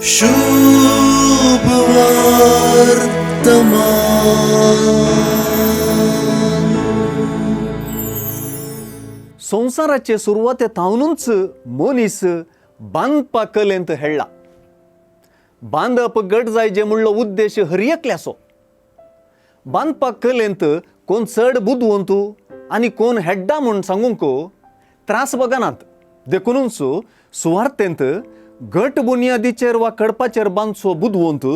शुभ वर्तमान. संसाराचे सुरवाते थावनूच मनीस बांदपा कलेंत हेळ्ळा. बांदप गट जायजे म्हणलो उद्देश हरियकल्यासो. बांदपा कलेंत कोण चड बुदवंतू आनी कोण हेड्डा म्हूण सांगूंक त्रास बगनात. देखूनच सुवार्थेंत गट बुनयादीचेर वा कडपाचेर बांदचो बुदवंत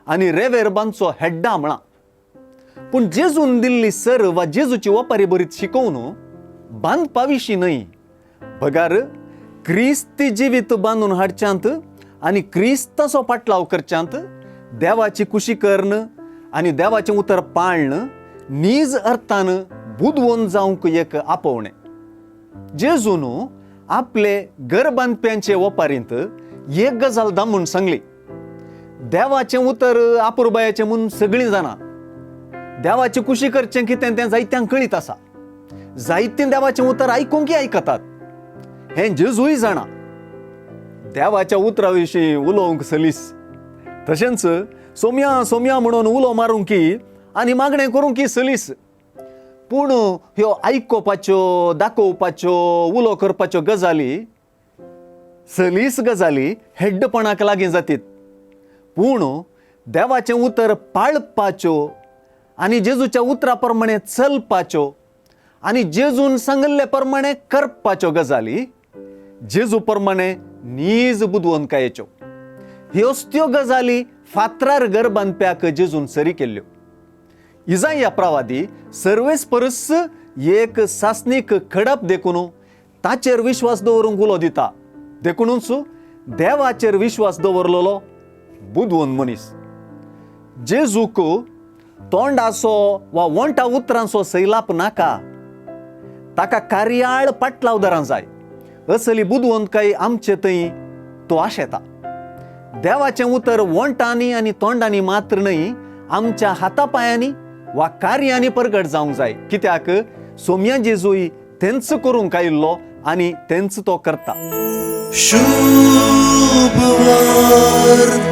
आनी रेवेर बांदचो हेड्डा म्हणा. पूण जेजून दिल्ली सर वा जेजूची ओपारी बरीत शिकोवन बांदपा विशीं न्हय, बगार क्रिस्ती जिवीत बांदून हाडच्यांत आनी क्रिस्ताचो पाटलाव करच्यांत देवाची कुशी कर्ण आनी देवाचें उतर पाळण नीज अर्थान बुदवंत जावंक एक आपोवणें. जेजून आपले घर बांदप्यांचे ओपारींत एक गजाल दामून सांगली. देवाचें उतर आपुरबायाचें म्हूण सगळीं जाणा. देवाची कुशी करचें कितें तें जायत्यांक कळीत आसा. जायतीं देवाचें उतर आयकूंक आयकतात. हें जेजूय जाणा. देवाच्या उतरा विशीं उलोवंक सलीस. तशेंच सोम्या सोम्या म्हणून उलो मारूंक आनी मागणें करूंक सलीस. पूण ह्यो आयकोपाच्यो, दाखोवपाच्यो, उलो करपाच्यो गजाली, सलीस गजाली हेड्डपणाक लागीं जातीत. पूण देवाचें उतर पाळपाच्यो आनी जेजूच्या उतरा प्रमाणें चलपाच्यो आनी जेजून सांगल्ले प्रमाणें करपाच्यो गजाली जेजू प्रमाणें नीज बुदवंतकायेच्यो. ह्योच त्यो गजाली फातरार घर बांदप्याक जेजून सरी केल्ल्यो. इजाया प्रवादी सर्वेस परस एक सासनीक खडप देखून ताचेर विश्वास दवरूंक उलो दिता. देखूनच देवाचेर विश्वास दवरलेलो बुदवंत मनीस. जेजूक तोंडाचो वा वंटा उतरांचो सैलाप नाका. ताका कार्याळ पाटलावदारां जाय. असली बुदवंतकाय आमचे थंय तो आशेता. देवाचें उतर वंटांनी आनी तोंडांनी मात्र न्हय, आमच्या हातापायांनी वा कार्यांनी प्रगट जावंक जाय. कित्याक सोम्या जेजूय तेंच करूंक आयिल्लो आनी तेंच तो करता. शुभ वर्तमान.